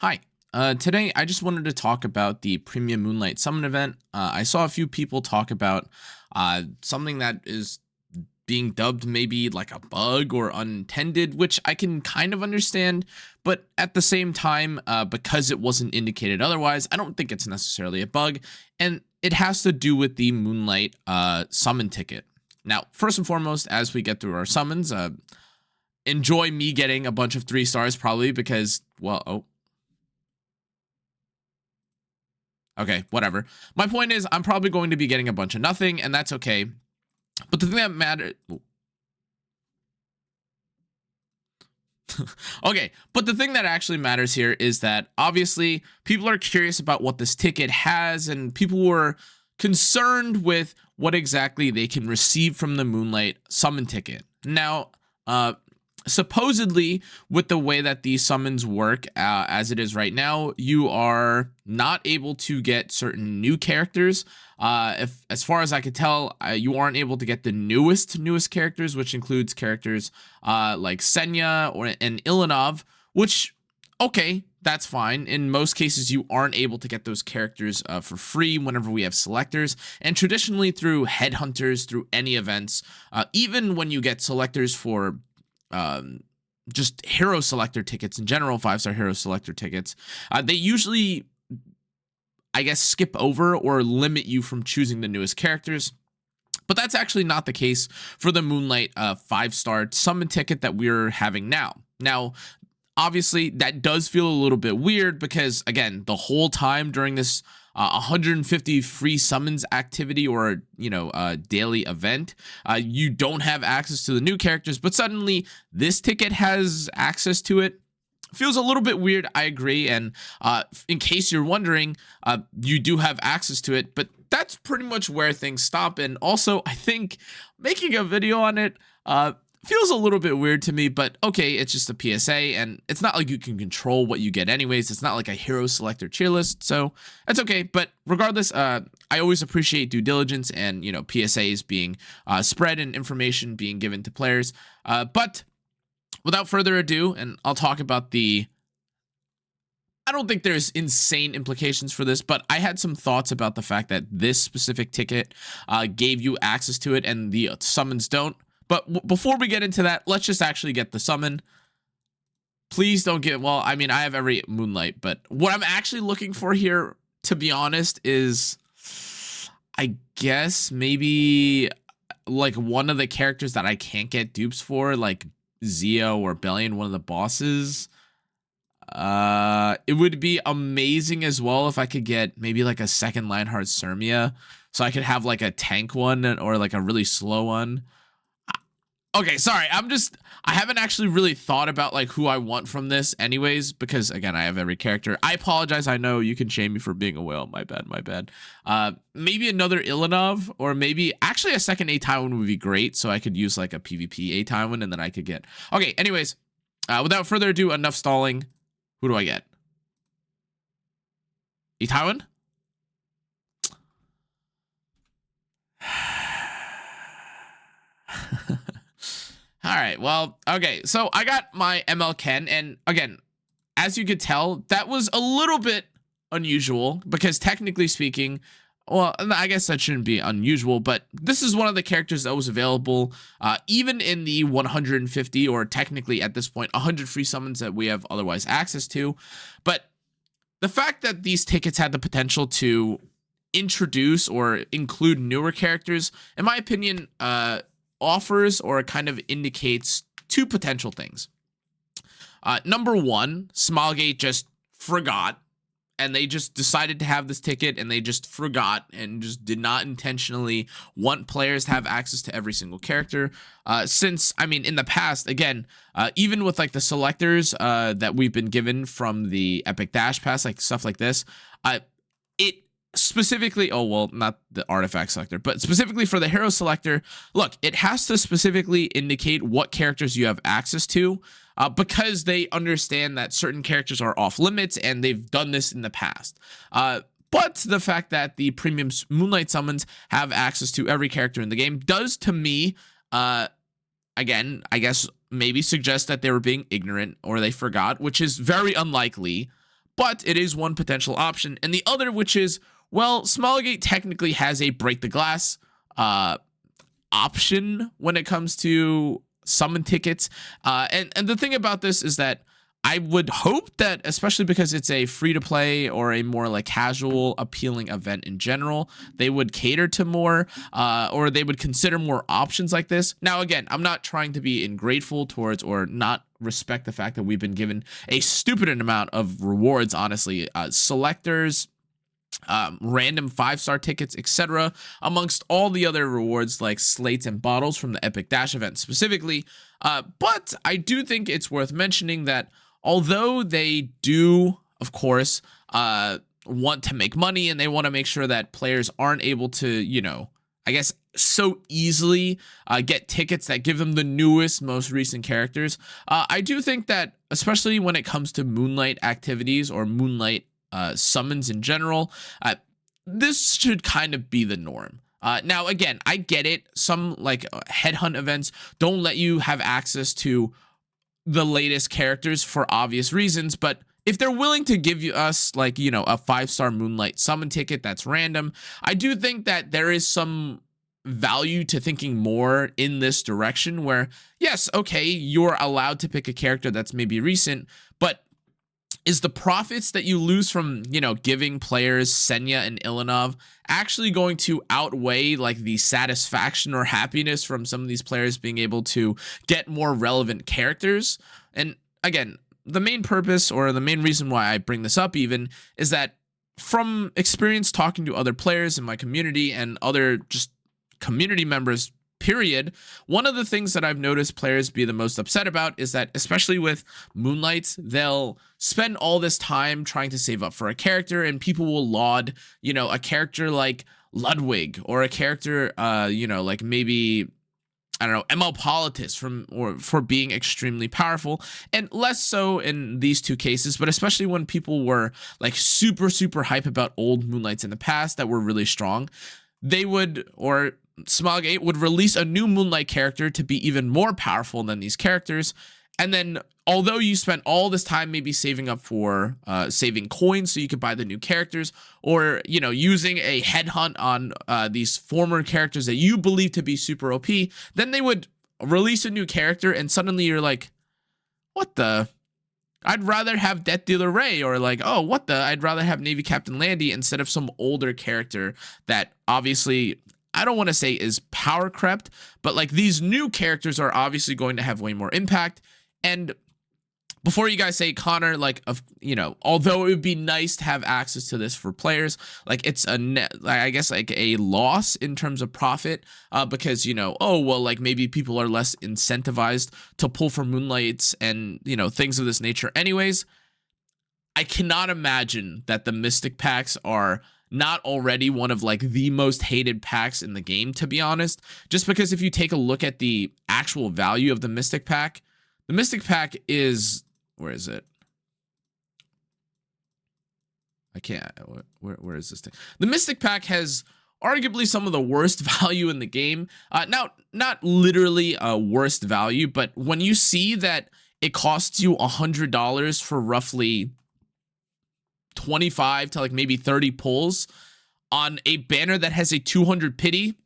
Hi. Today, I just wanted to talk about the Premium Moonlight Summon event. I saw a few people talk about something that is being dubbed maybe like a bug or unintended, which I can kind of understand. But at the same time, because it wasn't indicated otherwise, I don't think it's necessarily a bug. And it has to do with the Moonlight summon ticket. Now, first and foremost, as we get through our summons, enjoy me getting a bunch of 3 stars probably because, well, oh. Okay, whatever. My point is, I'm probably going to be getting a bunch of nothing, and that's okay. But the thing that matters... Okay, but the thing that actually matters here is that, obviously, people are curious about what this ticket has, and people were concerned with what exactly they can receive from the Moonlight summon ticket. Now, supposedly, with the way that these summons work as it is right now, you are not able to get certain new characters. If, as far as I could tell, you aren't able to get the newest characters, which includes characters like Senya and Ilanov, which, okay, that's fine. In most cases, you aren't able to get those characters for free whenever we have selectors. And traditionally through headhunters, through any events, even when you get selectors for just hero selector tickets in general, 5-star hero selector tickets, they usually, I guess, skip over or limit you from choosing the newest characters. But that's actually not the case for the Moonlight 5-star summon ticket that we're having now. Now, obviously, that does feel a little bit weird because, again, the whole time during this 150 free summons activity or, daily event, you don't have access to the new characters, but suddenly this ticket has access to it. Feels a little bit weird, I agree, and in case you're wondering, you do have access to it, but that's pretty much where things stop. And also, I think making a video on it feels a little bit weird to me, but okay, it's just a PSA, and it's not like you can control what you get anyways. It's not like a hero selector tier list, so that's okay. But regardless, I always appreciate due diligence and, PSAs being spread and information being given to players. But without further ado, and I'll talk about I don't think there's insane implications for this, but I had some thoughts about the fact that this specific ticket gave you access to it and the summons don't. But before we get into that, let's just actually get the summon. Please don't get... Well, I mean, I have every Moonlight, but what I'm actually looking for here, to be honest, is... I guess maybe like one of the characters that I can't get dupes for, like Zio or Bellion, one of the bosses. It would be amazing as well if I could get maybe like a second Lionheart Sermia, so I could have like a tank one or like a really slow one. Okay, sorry, I haven't actually really thought about like who I want from this anyways, because again, I have every character. I apologize, I know you can shame me for being a whale, my bad. Maybe another Ilanov, or maybe actually a second A Tywin would be great, so I could use like a PvP A Tywin and then I could get... Okay, anyways, without further ado, enough stalling. Who do I get? A Tywin? All right, well, okay, so I got my ML Ken, and again, as you could tell, that was a little bit unusual, because technically speaking, well, I guess that shouldn't be unusual, but this is one of the characters that was available even in the 150, or technically at this point, 100 free summons that we have otherwise access to. But the fact that these tickets had the potential to introduce or include newer characters, in my opinion, offers or kind of indicates 2 potential things. Number one, Smilegate just forgot, and they just decided to have this ticket, and they just forgot and just did not intentionally want players to have access to every single character. Since, I mean, in the past, again, even with like the selectors that we've been given from the Epic Dash Pass, like stuff like this, it specifically, oh, well, not the artifact selector, but specifically for the hero selector, look, it has to specifically indicate what characters you have access to, because they understand that certain characters are off limits, and they've done this in the past. But the fact that the premium Moonlight summons have access to every character in the game does, to me, again, I guess maybe suggest that they were being ignorant or they forgot, which is very unlikely. but it is one potential option. And the other, which is, well, Smilegate technically has a break the glass option when it comes to summon tickets. And the thing about this is that I would hope that, especially because it's a free to play or a more like casual appealing event in general, they would cater to more or they would consider more options like this. Now, again, I'm not trying to be ingrateful towards or not respect the fact that we've been given a stupid amount of rewards, honestly. Selectors, random 5-star tickets, etc., amongst all the other rewards like slates and bottles from the Epic Dash event specifically. But I do think it's worth mentioning that although they do, of course, want to make money and they want to make sure that players aren't able to, you know, I guess so easily get tickets that give them the newest, most recent characters, I do think that, especially when it comes to Moonlight activities or Moonlight summons in general, this should kind of be the norm. Now, again, I get it. Some like headhunt events don't let you have access to the latest characters for obvious reasons, but if they're willing to give us like, you know, a 5-star Moonlight summon ticket that's random, I do think that there is some value to thinking more in this direction where, yes, okay, you're allowed to pick a character that's maybe recent, but is the profits that you lose from, you know, giving players Senya and Ilanov actually going to outweigh like the satisfaction or happiness from some of these players being able to get more relevant characters? And again, the main purpose or the main reason why I bring this up even is that from experience talking to other players in my community and other just community members, period, one of the things that I've noticed players be the most upset about is that, especially with Moonlights, they'll spend all this time trying to save up for a character, and people will laud, you know, a character like Ludwig or a character, you know, like maybe, I don't know, ML Politis for being extremely powerful, and less so in these two cases, but especially when people were like super hype about old Moonlights in the past that were really strong, they would, or Smilegate would release a new Moonlight character to be even more powerful than these characters. And then, although you spent all this time maybe saving up for saving coins so you could buy the new characters, or, you know, using a headhunt on these former characters that you believe to be super OP, then they would release a new character and suddenly you're like, what the? I'd rather have Death Dealer Ray, or like, oh, what the? I'd rather have Navy Captain Landy instead of some older character that obviously, I don't want to say is power crept, but like these new characters are obviously going to have way more impact. And before you guys say, Connor, like, you know, although it would be nice to have access to this for players, like it's a net, I guess like a loss in terms of profit, because, you know, oh, well, like maybe people are less incentivized to pull for Moonlights and, you know, things of this nature. Anyways, I cannot imagine that the Mystic packs are not already one of like the most hated packs in the game, to be honest, just because if you take a look at the actual value of the Mystic pack is, where is it? I can't, where is this thing? The Mystic pack has arguably some of the worst value in the game. Now, not literally a worst value, but when you see that it costs you $100 for roughly 25 to like maybe 30 pulls on a banner that has a 200 pity,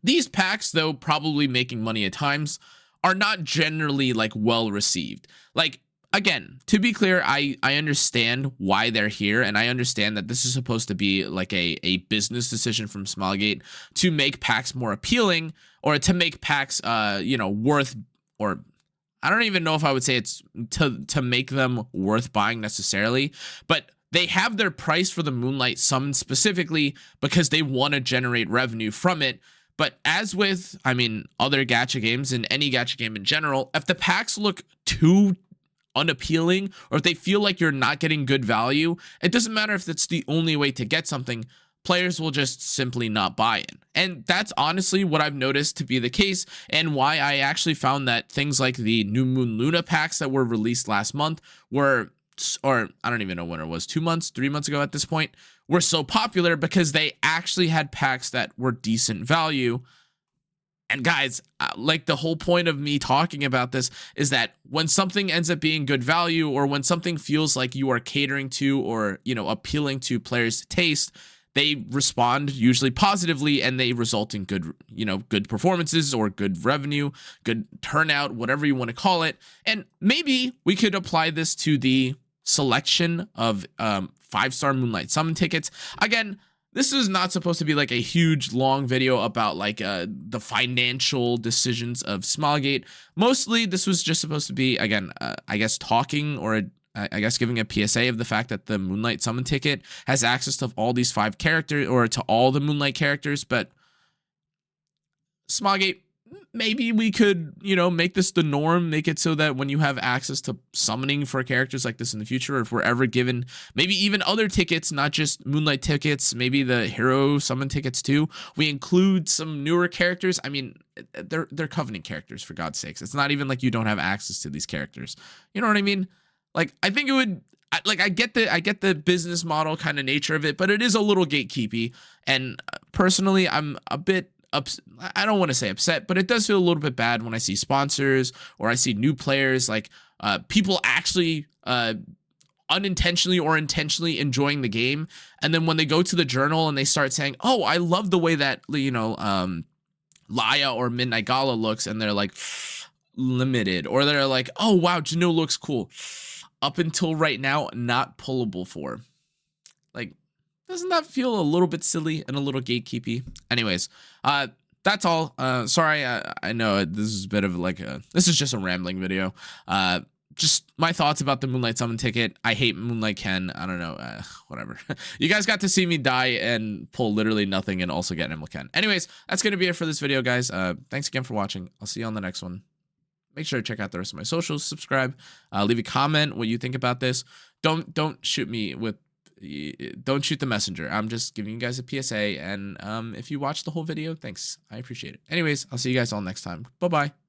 these packs, though probably making money at times, are not generally like well received. Like, again, to be clear, I understand why they're here, and I understand that this is supposed to be like a business decision from Smilegate to make packs more appealing, or to make packs you know, worth, or I don't even know if I would say it's to make them worth buying necessarily, but they have their price for the Moonlight summon specifically because they want to generate revenue from it. But as with, I mean, other gacha games and any gacha game in general, if the packs look too unappealing, or if they feel like you're not getting good value, it doesn't matter if it's the only way to get something, players will just simply not buy it. And that's honestly what I've noticed to be the case, and why I actually found that things like the New Moon Luna packs that were released last month were, or I don't even know when it was, 2 months, 3 months ago at this point, were so popular because they actually had packs that were decent value. And guys, like the whole point of me talking about this is that when something ends up being good value, or when something feels like you are catering to, or, you know, appealing to players' taste, they respond usually positively, and they result in good, you know, good performances, or good revenue, good turnout, whatever you want to call it. And maybe we could apply this to the selection of 5-star Moonlight Summon tickets. Again, this is not supposed to be like a huge long video about like the financial decisions of Smilegate. Mostly this was just supposed to be, again, I guess talking, or I guess giving a PSA of the fact that the Moonlight Summon ticket has access to all these 5 characters, or to all the Moonlight characters. But Smilegate, maybe we could, you know, make this the norm, make it so that when you have access to summoning for characters like this in the future, or if we're ever given maybe even other tickets, not just Moonlight tickets, maybe the hero summon tickets too, we include some newer characters. I mean, they're Covenant characters, for God's sakes. It's not even like you don't have access to these characters. You know what I mean? Like, I think it would, like, I get the business model kind of nature of it, but it is a little gatekeepy. And personally, I'm a bit I don't want to say upset, but it does feel a little bit bad when I see sponsors, or I see new players, like people actually unintentionally or intentionally enjoying the game, and then when they go to the journal and they start saying, "Oh, I love the way that, you know, Laya or Midnight Gala looks," and they're like limited, or they're like, "Oh wow, Jano looks cool," up until right now, not pullable for. Like, doesn't that feel a little bit silly and a little gatekeepy? Anyways, that's all. Sorry, I know this is a bit of like this is just a rambling video. Just my thoughts about the Moonlight Summon ticket. I hate Moonlight Ken. I don't know, whatever. You guys got to see me die and pull literally nothing, and also get Emerald Ken. Anyways, that's gonna be it for this video, guys. Thanks again for watching. I'll see you on the next one. Make sure to check out the rest of my socials. Subscribe. Leave a comment what you think about this. Don't shoot me with. Don't shoot the messenger. I'm just giving you guys a PSA, and if you watch the whole video, thanks. I appreciate it. Anyways, I'll see you guys all next time. Bye bye.